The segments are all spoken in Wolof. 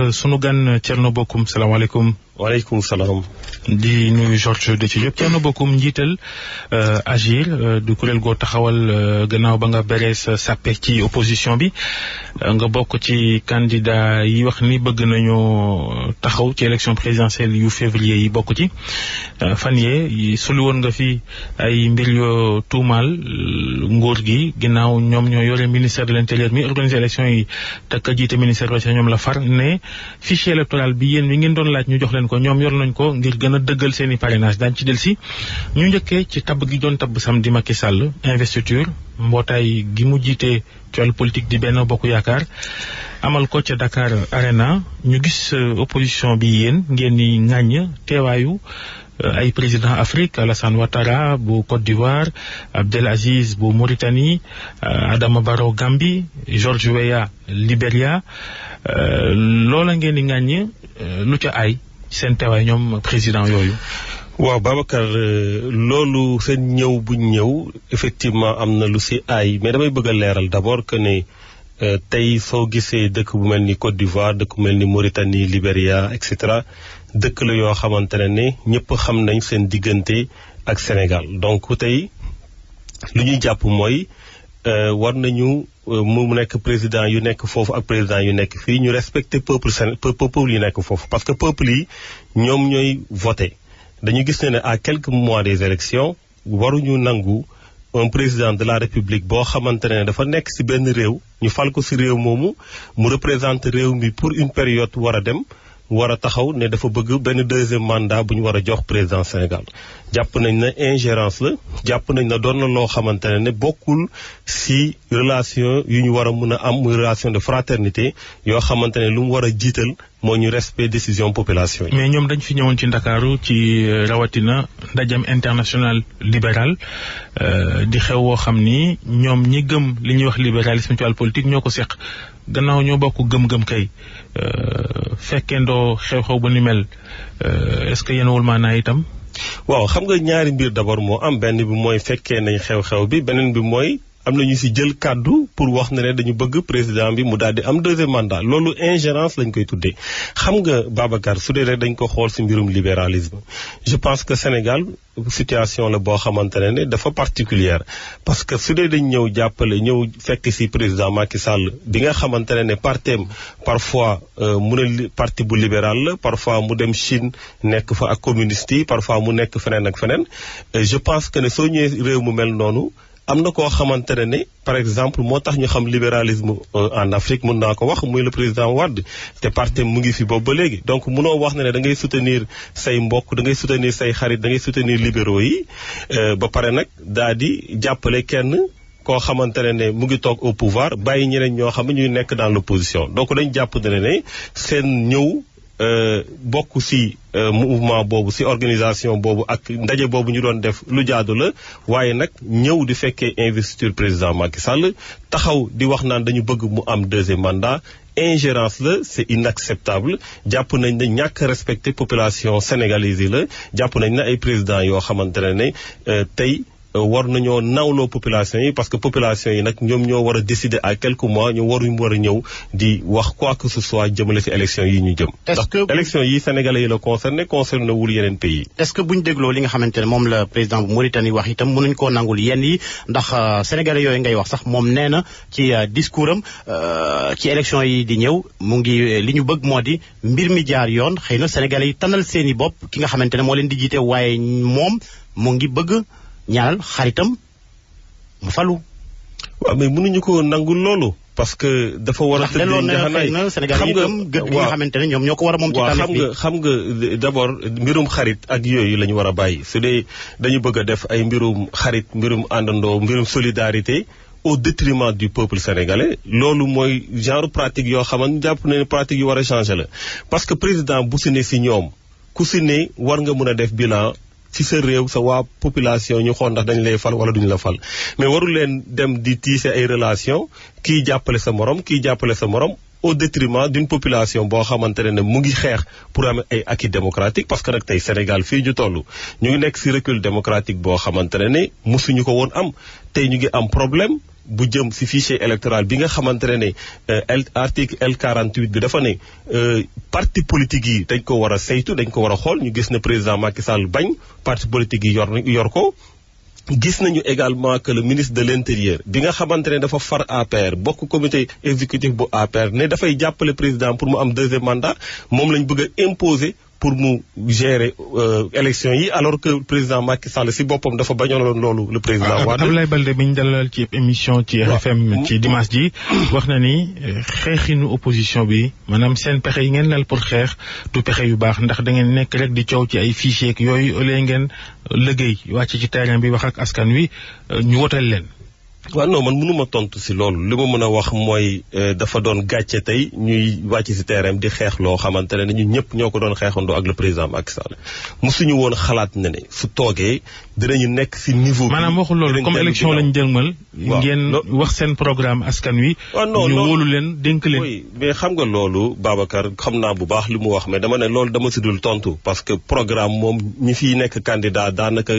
sunu gan Thierno Bocoum salaamaaleykum. waaleykum salaam. di nuyu Georges Déthié Diop. Thierno Bocoum njiital Agir du kuréel goo taxawal gannaaw ba nga béré sa sàppe ci opposition bi nga bokk ci candidat yi wax ni bëgg nañu taxaw ci élection présidentielle yu février yi bokk ci fan yee sulu woon nga fi ay mbir yoo tuumaal nguur gi ginnaaw ñoom ñoo yore ministère de l'intérieur mi organiser élection yi te ka jiite ministère bi ñoom la far ne fichier électoral bi yéen mi ngeen doon laaj ñu jox leen ko ñoom yor nañ ko ngir gën a dëggal seen i parrainage daañu ci delsi ñu njëkkee ci tabb gi doon tabb samedi Macky Sall investiture mbootaay gi mu jiite ci wàllu politique di Benno Bokk Yaakaar amal ko ca Dakar Arena ñu gis opposition bi yéen ngeen ni ŋàññ teewaayu ay président Afrique Alassane Ouattara bu Côte d'Ivoire Abdel Aziz bu Mauritanie Adama Barrow Gambie George Weah Libéria loola ngeen di ŋàññ lu ca ay seen teewaay ñoom président yooyu. waaw Babacar loolu seen ñëw buñ ñëw effectivement am na lu si ay mais damay bëgg a leeral d'abord que ne tey soo gisee dëkk bu mel ni Côte d'Ivoire dëkk bu mel ni Mauritanie Libéria et cetera dëkk la yoo xamante ne ñëpp xam nañ seen diggante ak Sénégal donc tey lu ñuy jàpp mooy war nañu mu nekk président yu nekk foofu ak président yu nekk fii ñu respecter peuple yu nekk foofu parce que peuple yi ñoom ñooy voté dañu gis ne à quelques mois des élections waruñu nangu un président de la République boo xamante ne dafa nekk ci benn réew ñu fal ko ci réew moomu mu représente réew mi pour une période war a dem war a taxaw ne dafa bëgg benn deuxième mandat bu ñu war a jox président Sénégal jàpp nañ ne ingérence la jàpp nañ ne doon na loo xamante ne bokkul ci relation yu ñu war a mën a am muy relation de fraternité yoo xamante ne lu mu war a jiital moo ñu respect décision population yi. mais ñoom dañ fi ñëwoon ci Ndakaaru ci rawatina ndajam international libéral di xew woo xam ni ñoom ñi gëm li ñuy wax libéralisme ci wàllu politique ñoo ko seq gannaaw ñoo bokk gëm-gëm kay fekkendoo xew-xew bu ni mel est-ce que yenewul maanaa itam. waaw xam nga ñaari mbir d'abord moo am benn bi mooy fekkee nañ xew-xew bi beneen bi mooy am na ñu ci jël kàddu pour wax ne dañu bëgg président bi mu daal di am deuxième mandat loolu ingérence lañ koy tuddee xam nga Babacar su dee rek dañ ko xool ci mbirum libéralisme je pense que Sénégal situation la boo xamante ne dafa particulière parce que su dee dañ ñëw jàppale ñëw fekk ci président Macky Sall bi nga xamante ne partem parfois mu ne parti bu libéral la parfois mu dem Chine nekk fa ak communiste yi parfois mu nekk feneen ak feneen je pense que ne soo ñëwee réew mu mel noonu am na koo xamante ne par exemple moo tax ñu xam libéralisme en Afrique mën naa ko wax muy le président Wade te parti mu ngi fi boobu ba léegi donc mënoo wax ne da ngay soutenir say mbokk da ngay soutenir say xarit da ngay soutenir libéraux yi ba pare nag daal di jàppale kenn koo xamante ne mu ngi toog au pouvoir bàyyi ñeneen ñoo xam ne ñuy nekk dans l'opposition donc dañ jàpp ne seen ñëw bokk ci mouvement boobu ci organisation boobu ak ndaje boobu ñu doon def lu jaadu la waaye nag ñëw di fekkee investiture président Macky Sall taxaw di wax naan dañu bëgg mu am deuxième mandat ingérence la c'est inacceptable jàpp nañ ne ñàkk respecter population sénégalaise yi la jàpp nañ ne ay président yoo xamante ne tey war nañoo nawloo population yi parce que population yi nag ñoom ñoo war a décider à quelques mois ñu war a ñëw di wax quoi que ce soit jëmale ci élection yi ñu jëm. est-ce que élection yi sénégalais yi la concerné wul yeneen pays. est-ce que buñ dégloo li nga xamante ne moom la président bu Mauritanie wax itam mënuñ koo nangul yenn yi ndax sénégalais yooyu ngay wax sax moom nee na ci discours am ci élection yi di ñëw mu ngi li ñu bëgg moo di mbir mi jaar yoon xëy na sénégalais yi tanal seeni bopp ki nga xamante ne moo leen di jiite waaye moom mu ngi bëgg. ñaanal xaritam mu falu. waaw mais mënuñu ko nangul loolu. parce que dafa war a tëddee njaxanaay xam nga nga xamante ne ñoom ñoo ko war a moom ci tànn bi xam nga d'abord mbirum xarit ak yooyu la ñu war a bàyyi su dee dañu bëgg a def ay mbirum xarit mbirum àndandoo mbirum solidarité au détriment du peuple sénégalais loolu mooy genre pratique yoo xamante jàpp ne pratique yu war a changer la parce que président bu si ne si ñoom ku si ne war nga mën a def bilan ci sa réew sa waa population ñu xool ndax dañ lay fal wala duñu la fal mais warul leen dem di tisser ay relation kii jàppale sa morom au détriment d'une population boo xamante ne mu ngi xeex pour am ay acquis démocratique parce que nag tey Sénégal fii ñu toll ñu ngi nekk ci recul démocratique boo xamante ne mosuñu ko woon am tey ñu ngi am problème bu jëm ci fichier électoral bi nga xamante ne article L48 bi dafa ne parti politique yi dañ ko war a saytu dañ ko war a xool ñu gis ne président Macky Sall bañ parti politique yi yor ko. gis nañu également que le ministre de l'intérieur bi nga xamante ne dafa far APR bokk comité exécutif bu APR ne dafay jàppale président pour mu am deuxième mandat moom lañ bëgg a imposer pour mu gérer élection yi alors que président Macky Sall si boppam dafa bañoon loolu le président Wade. Abdoulaye Baldé bi ñu dalal ci émission ci RFM ci dimanche ji wax na ni xeexinu opposition bi maanaam seen pexe yi ngeen lal pour xeex du pexe yu baax ndax da ngeen nekk rek di coow ci ay fichier ak yooyu au lieu ngeen liggéey wàcc ci terrain bi wax ak askan wi ñu wotal leen. waaw non man mënuma tontu si loolu li ma mën a wax mooy dafa doon gàcce tey ñuy wàcc si terrain di xeex loo xamante ne ñun ñëpp ñoo ko doon xeexandoo ak le président Macky Sall mosuñu woon xalaat ne su toogee dinañu nekk si niveau bi. maanaam waxul loolu comme élection lañ jëlmal. ngeen wax seen programme askan wi. ñu wóolu leen dénk leen. oui mais xam nga loolu Babacar xam naa bu baax li mu wax mais dama ne loolu dama si dul tontu parce que programme moom ñi fiy nekk candidat daanaka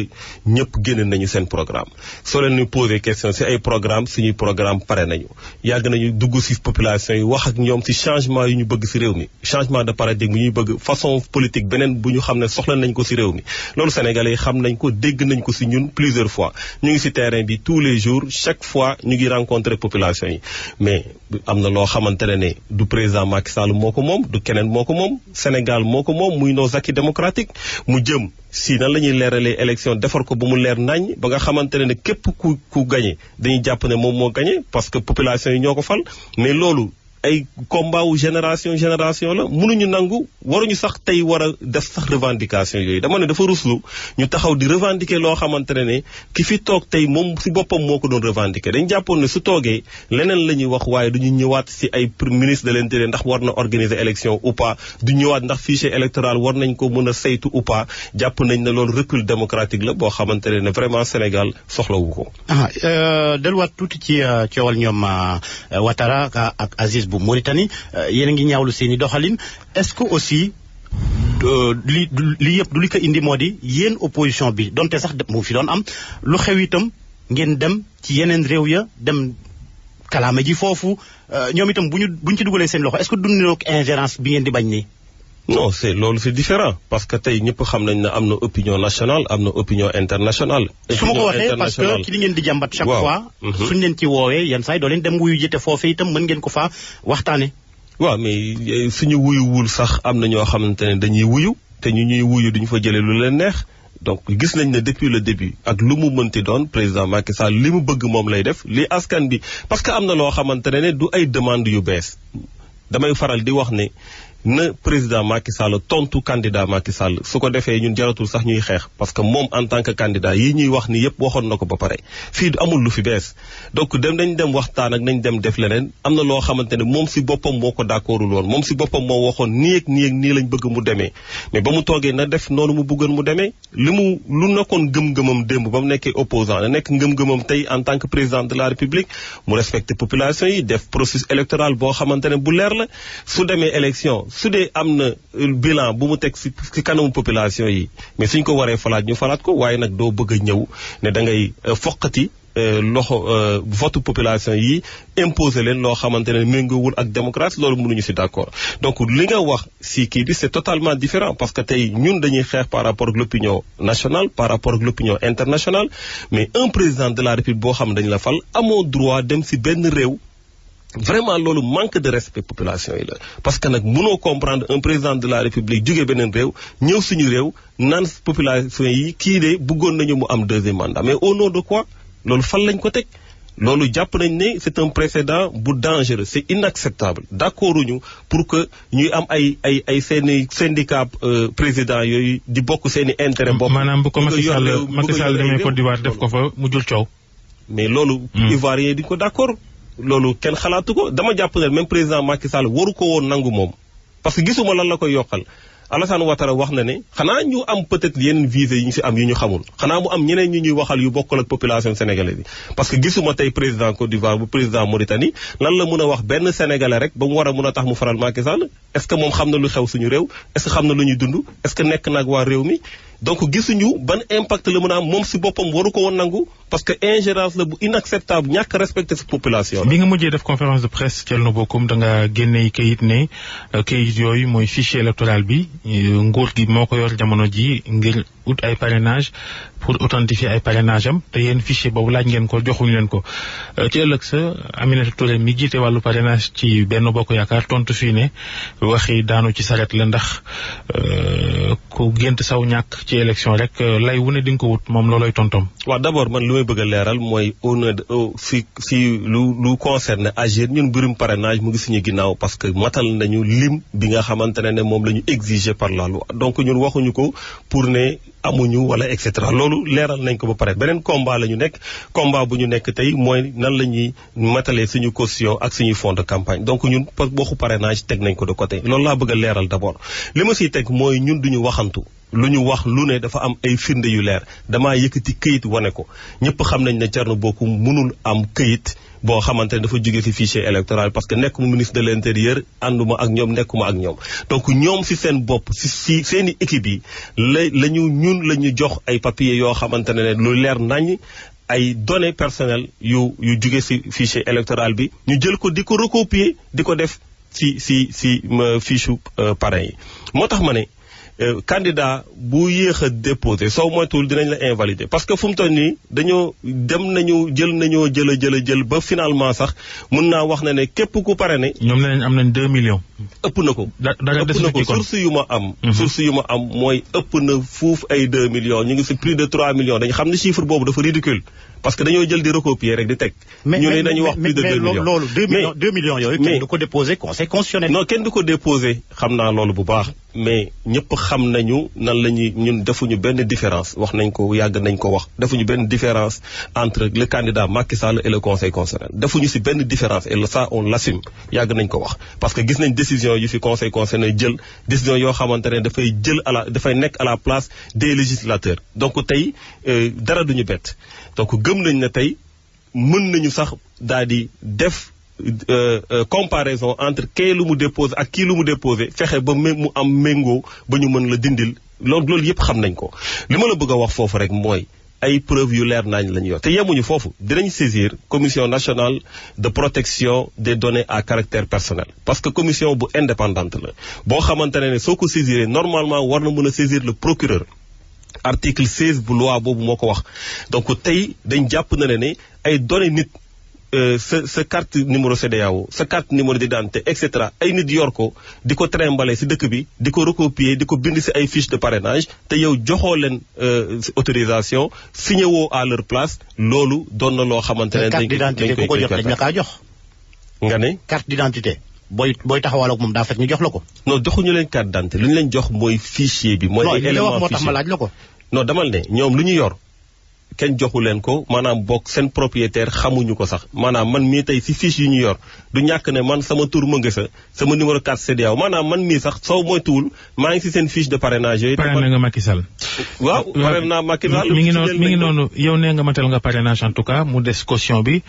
ñëpp génn nañu seen programme soo leen ñu posé question si ay programme suñuy programme pare nañu yàgg nañu dugg ci population yi wax ak ñoom ci changement yu ñu bëgg ci réew mi changement de paradigme yu ñu bëgg façon politique beneen bu ñu xam ne soxla nañ ko ci réew mi loolu sénégalais yi xam nañ ko dégg nañ ko ci ñun plusieurs fois ñu ngi ci terrain bi tous les jours chaque fois ñu ngi rencontrer population yi mais am na loo xamante ne du président Macky Sall moo ko moom du keneen moo ko moom Sénégal moo ko moom muy nos acquis démocratiques mu jëm si nan la ñuy leeralee élection defar ko ba mu leer nañ ba nga xamante ne képp ku gagné dañuy jàpp ne moom moo gagné parce que population yi ñoo ko fal mais loolu ay combat wu génération la mënuñu nangu waruñu sax tey war a def sax revendication yooyu dama ne dafa ruslu ñu taxaw di revendiquer loo xamante ne ki fi toog tey moom si boppam moo ko doon revendiquer dañ jàppoon ne su toogee leneen la ñuy wax waaye duñu ñëwaat si ay ministre de l'intérieur ndax war na organiser élection ou pas du ñëwaat ndax fichier électoral war nañ ko mën a saytu ou pas jàpp nañ ne loolu recul démocratique la boo xamante ne vraiment Sénégal soxlawu ko. delluwaat tuuti ci coowal ñoom Ouattara ak Aziz bu Mauritanie yéen a ngi ñaawlu seen i doxalin est-ce que aussi li yëpp du li ko indi moo di yéen opposition bi donte sax mu fi doon am lu xew itam ngeen dem ci yeneen réew ya dem kalaame ji foofu ñoom itam buñ ci dugalee seen loxo est-ce que du niroog ingérence bi ngeen di bañ nii. non loolu c'est différent parce que tey ñëpp xam nañ ne am na opinion nationale am na opinion internationale. su ma ko waxee parce que ci li ngeen di jàmbat chaque fois. suñ leen ci woowee yenn saa yi doo leen dem wuyu jite foofee itam mën ngeen ko faa waxtaane. waaw mais suñu wuyuwul sax am na ñoo xamante ne dañuy wuyu te ñu ñuy wuyu duñu fa jëlee lu leen neex donc gis nañ ne depuis le début ak lu mu mënti doon président Macky Sall li mu bëgg moom lay def li askan bi parce que am na loo xamante ne du ay demande yu bees damay faral di wax ne. na président Macky Sall tontu candidat Macky Sall su ko defee ñun jaratul sax ñuy xeex parce que moom en tant que candidat yi ñuy wax ni yëpp waxoon na ko ba pare fii amul lu fi bees donc nañ dem waxtaan ak nañ dem def leneen am na loo xamante ne moom si boppam moo ko d'accordul woon moom si boppam moo waxoon nii ak nii lañ bëgg mu demee mais ba mu toogee na def noonu mu bëggoon mu demee lu nekkoon gëm-gëmam démb ba mu nekkee opposant na nekk ngëm-gëmam tey en tant que président de la République mu respecté population yi def processus électoral boo xamante ne bu leer la su demee élection su dee am na bilan bu mu teg ci kanamu population yi mais suñ ko waree falaat ñu falaat ko waaye nag doo bëgg a ñëw ne da ngay foqati loxo vote population yi imposer leen loo xamante ne méngoowul ak démocratie loolu mënuñu ci d'accord donc li nga wax ci kii bi c'est totalement différent parce que tey ñun dañuy xeex par rapport ak l'opinion nationale par rapport ak l'opinion internationale mais un président de la République boo xam ne dañu la fal amoo droit dem ci benn réew vraiment loolu manque de respect population yi la parce que nag mënoo comprendre un président de la République jóge beneen réew ñëw suñu réew naan population yi kii de bëggoon nañu mu am deuxième mandat mais au nom de quoi loolu fan lañ ko teg loolu jàpp nañ ne c'est un précédent bu dangereux c'est inacceptable d'accorduñu pour que ñuy am ay seeni syndicat président yooyu di bokk seeni intérêt bopp maanaam bu ko Macky Sall demee Côte d'Ivoire def ko fa mu jul coow mais loolu Ivoiriens di ko d'accord loolu kenn xalaatu ko dama jàpp ne même président Macky Sall waru ko woon nangu moom parce que gisuma lan la koy yokkal Alassane Ouattara wax na ne xanaa ñu am peut-être yeneen visées yi ñu si am yu ñu xamul xanaa mu am ñeneen ñu ñuy waxal yu bokkul ak population sénégalaise bi parce que gisuma tey président Côte d'Ivoire bu président Mauritanie lan la mën a wax benn sénégalais rek ba mu war a mën a tax mu faral Macky Sall est-ce que moom xam na lu xew suñu réew est-ce que xam na lu ñuy dund est-ce que nekk nag waa réew mi donc gisuñu ban impact la mën a am moom si boppam waru ko woon nangu parce que ingérence la bu inacceptable ñàkk respecté sa population bi nga mujjee def conférence de presse Thierno Bocoum da nga génne kayit ne kayit yooyu mooy fichier électoral bi nguur gi moo ko yor jamono ji ngir ut ay parrainage pour authentifier ay parrainage am te yéen fichier boobu laaj ngeen ko joxuñu leen ko ci ëllëg sa Aminata Touré mi jiite wàllu parrainage ci Benno Bokk Yaakaar tontu fii ne waxi daanu ci saret la ndax ku gént saw ñàkk ci élection rek lay wu ne di nga ko wut moom looloy tontom. waaw d'abord man li may bëgg a leeral mooy si lu concerne AGIR ñun mbirum parrainage mu ngi suñu ginnaaw parce que matal nañu lim bi nga xamante ne moom la ñu exiger par la loi donc ñun waxuñu ko pour ne amuñu wala et cetera loolu leeral nañ ko ba pare beneen combat la ñu nekk combat bu ñu nekk tey mooy nan la ñuy matalee suñu caution ak suñuy fonds de campagne donc ñun waxu parrainage teg nañ ko de côté loolu laa bëgg a leeral d'abord li ma siy teg mooy ñun duñu waxantu lu ñu wax lu ne dafa am ay firnde yu leer damaa yëkkati këyit wane ko ñëpp xam nañ ne Thierno Bocoum mënul am këyit boo xamante ne dafa jóge ci fichier électoral parce que nekkuma ministre de l'intérieur ànduma ak ñoom nekkuma ak ñoom donc ñoom ci seen bopp ci seeni équipe yi ñun la ñu jox ay papiers yoo xamante ne lu leer nañ ay données personnelles yu jóge ci fichier électoral bi ñu jël ko di ko recopier di ko def ci fiche parrain yi moo tax ma ne candidat bu yéex a déposé soo moytuwul dinañ la invalider parce que fu mu toll nii jël jël ba finalement sax mën naa wax ne képp ku parrainé. ñoom nee nañ am nañ 2 millions. ëpp na ko. ëpp na ko source yu ma am. source yu ma am mooy ëpp na fuuf ay 2 millions ñu ngi ci plus de 3 millions dañu xam ne chiffre boobu dafa ridicule parce que dañoo jël di recopier rek di teg. ñu ne dañu wax plus de 2 millions. mais loolu 2 millions yooyu. kenn du ko déposé conseil constitutionnel. non kenn du ko déposé xam naa loolu bu baax mais ñëpp xam nañu nan la ñun defuñu benn différence wax nañ ko yàgg nañ ko wax defuñu benn différence entre le candidat Macky Sall et le conseil constitutionnel defuñu ci benn différence et ça on l'assume yàgg nañ ko wax parce que gis nañ décision yu fi conseil constitutionnel jël décision yoo xamante ne dafay nekk à la place des législateurs donc tey dara duñu bett donc gëm nañ ne tey mën nañu sax daal di def comparaison entre kii lu mu déposé ak kii lu mu déposé fexe ba mu am méngoo ba ñu mën la dindil loolu yëpp xam nañ ko li ma la bëgg a wax foofu rek mooy ay preuves yu leer nañ la ñu yor te yemuñu foofu dinañ saisir commission nationale de protection des données à caractère personnel parce que commission bu indépendante la boo xamante ne soo ko saisiree normalement war na mën a saisir le procureur article 16 bu loi boobu moo ko wax donc tey dañ jàpp na ne ay données nit sa carte numéro CEDEAO sa carte numéro d'identité et cetera ay nit yor ko di ko trimballer ci dëkk bi di ko recopier di ko bind ci ay fiche de parrainage te yow joxoo leen autorisation signé woo à leur place loolu doon na loo xamante ne carte d'identité ku ko jox dañ la kaa jox. nga ne carte d'identité booy taxawal ak moom daa fekk ñu jox la ko. non joxuñu leen carte d'identité lu ñu leen jox mooy fichier bi. mooy ay éléments moo tax ma laaj la ko. non damal ne ñoom lu ñu yor. kenn joxu leen ko maanaam bokk seen propriétaire xamuñu ko sax maanaam man mii tey ci fiche yu ñu yor du ñàkk ne man sama tur ma nga sa sama numéro carte CEDEAO maanaam man mii sax soo moytuwul maa ngi ci seen fiche de parrainage yooyu. parrainé nga Macky Sall. waaw parrainé naa Macky Sall. mi ngi noonu yow nee nga matal nga parrainage en tout cas mu des caution bi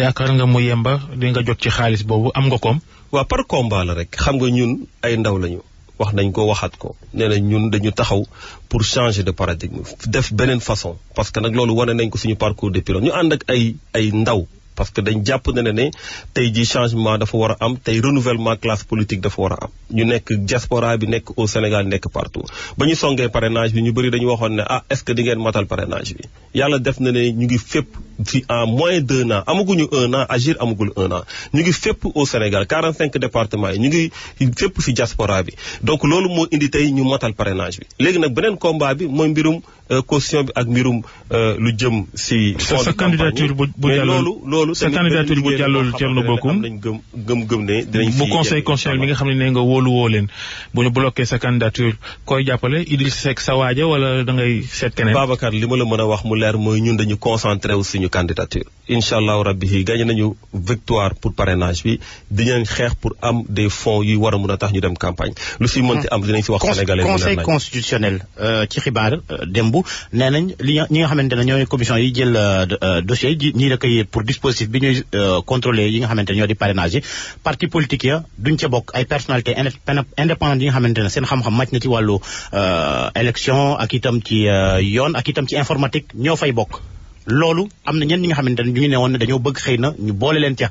yaakaar nga mu yemba di nga jot ci xaalis boobu am nga koom. waaw par combat la rek xam nga ñun ay ndaw lañu. wax nañ ko waxaat ko nee na ñun dañu taxaw pour changer de paradigme def beneen façon parce que nag loolu wane nañ ko suñu parcours de pilote ñu ànd ak ay ndaw parce que dañ jàpp ne tey ji changement dafa war a am tey renouvellement classe politique dafa war a am ñu nekk diaspora bi nekk au Sénégal nekk partout ba ñu songee parrainage bi ñu bëri dañu waxoon ne est-ce que di ngeen matal parrainage bi yàlla def na ne ñu ngi fépp ci en moins d'1 an amaguñu 1 an AGIR amagul 1 an ñu ngi fépp au Sénégal 45 départements yi ñu ngi fépp ci diaspora bi donc loolu moo indi tey ñu matal parrainage bi léegi nag beneen combat bi mooy mbirum caution bi ak mbirum lu jëm si. sa candidature bu jàllul loolu sa candidature bu jàllul Thierno Bocoum am nañ gëm ne dinañ bu conseil constitutionnel bi nga xam ne nga wóolu woo leen bu ñu bloqué sa candidature koy jàppale Idriss Seck sa waaja wala da ngay seet keneen. Babacar li ma la mën a wax mu leer mooy ñun dañu concentré wu suñu candidature incha allahu rabbi gagné nañu victoire pour parrainage bi dinañ xeex pour am des fonds yu war a mën a tax ñu dem campagne lu si mënti am dinañ si wax sénégalais. conseil constitutionnel ci xibaar démb nee nañ ñi nga xamante ne ñooy commission yi jël dossier yi ñii la koy pour dispositif bi ñuy contrôler yi nga xamante ne ñoo di parrainage yi parti politique ya duñ ca bokk ay personnalité indépendante yi nga xamante ne seen xam-xam màcc na ci wàllu élection ak itam ci yoon ak itam ci informatique ñoo fay bokk loolu am na ñenn ñi nga xamante ne ñu ngi ne woon ne dañoo bëgg xëy na ñu boole leen ca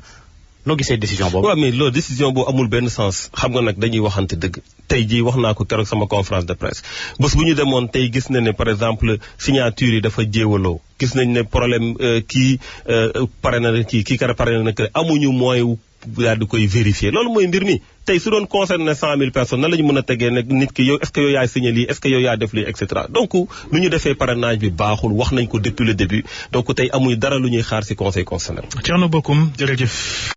noo gisee décision boobu. waaw mais loolu décision boobu amul benn sens xam nga nag dañuy waxante dëgg tey jii wax naa ko keroog sama conférence de presse bés bu ñu demoon tey gis na ne par exemple signature yi dafa jéewaloo gis nañ ne problème kii pare na kii kara pare na que amuñu moyen daal di koy vérifier loolu mooy mbir mi tey su doon concerné 100 000 personnes nan la ñu mën a tegee ne nit ki yow est-ce que yow yaay signé lii est-ce que yow yaa def lii et cetera donc nu ñu defee parrainage bi baaxul wax nañ ko depuis le début donc tey amuñu dara lu ñuy xaar ci conseil constitutionnel. Thierno Bocoum jërëjëf.